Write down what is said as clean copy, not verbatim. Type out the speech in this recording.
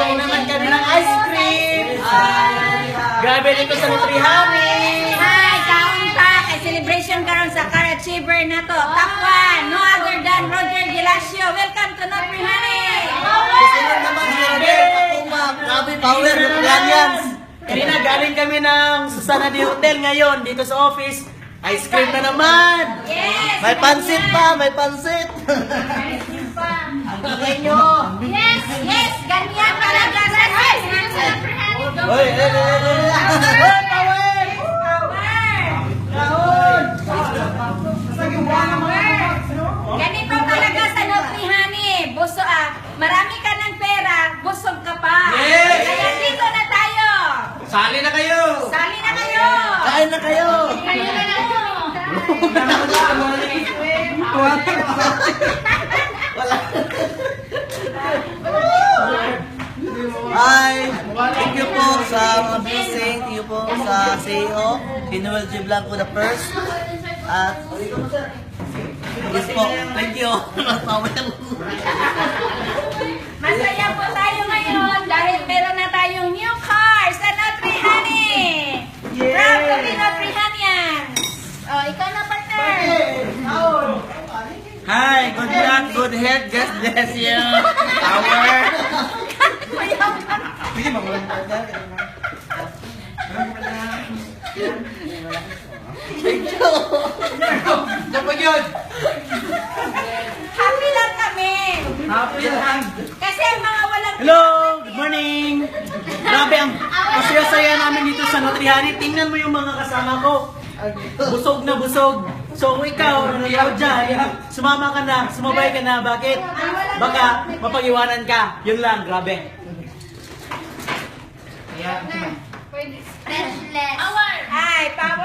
Magsusumbong naman kami ng ice cream. Grabe dito sa Nutrihani. Hi, kaon pa kay celebration karon sa car achiever na to. Top 1, no other than Roger Gilasio. Welcome to Nutrihani. Susunod naman si Robert Pakuma. Grabe power ng Italians. Kanina galing kami ng Susana de Hotel ngayon dito sa office. Ice cream na naman. Yes. May pansit pa, may pansit. Ang gagay nyo. Yes, yes, ganyan talaga sa ice cream sa Nutrihani. Hoy, power! Ganito talaga sa Nutrihani. Marami ka ng pera, busog ka pa. Yes! Kaya dito na tayo. Sali na kayo! Sali na kayo. Kain na kayo! Kayo na kayo. Hi! Thank you po sa mga blessing. Thank you po sa CEO. Kinuel G. Blanco the first. At yes po, thank you. Masaya po tayo ngayon dahil meron na tayong new car sa Nutrihani. Proud to be Nutrihanians. Oh, ikaw na partner. Hi! Good luck, good health. God bless you. Power! Thank you! Dapat yun! Happy lang kami. Happy lang! Kasi ang mga walang... Hello! Good morning! Grabe ang pasaya-saya namin dito sa Nutrihani. Tingnan mo yung mga kasama ko. Busog na busog. So ikaw dyan, sumama ka na, sumabay ka na. Bakit? Baka mapag-iwanan ka. Yun lang, grabe. Hi, power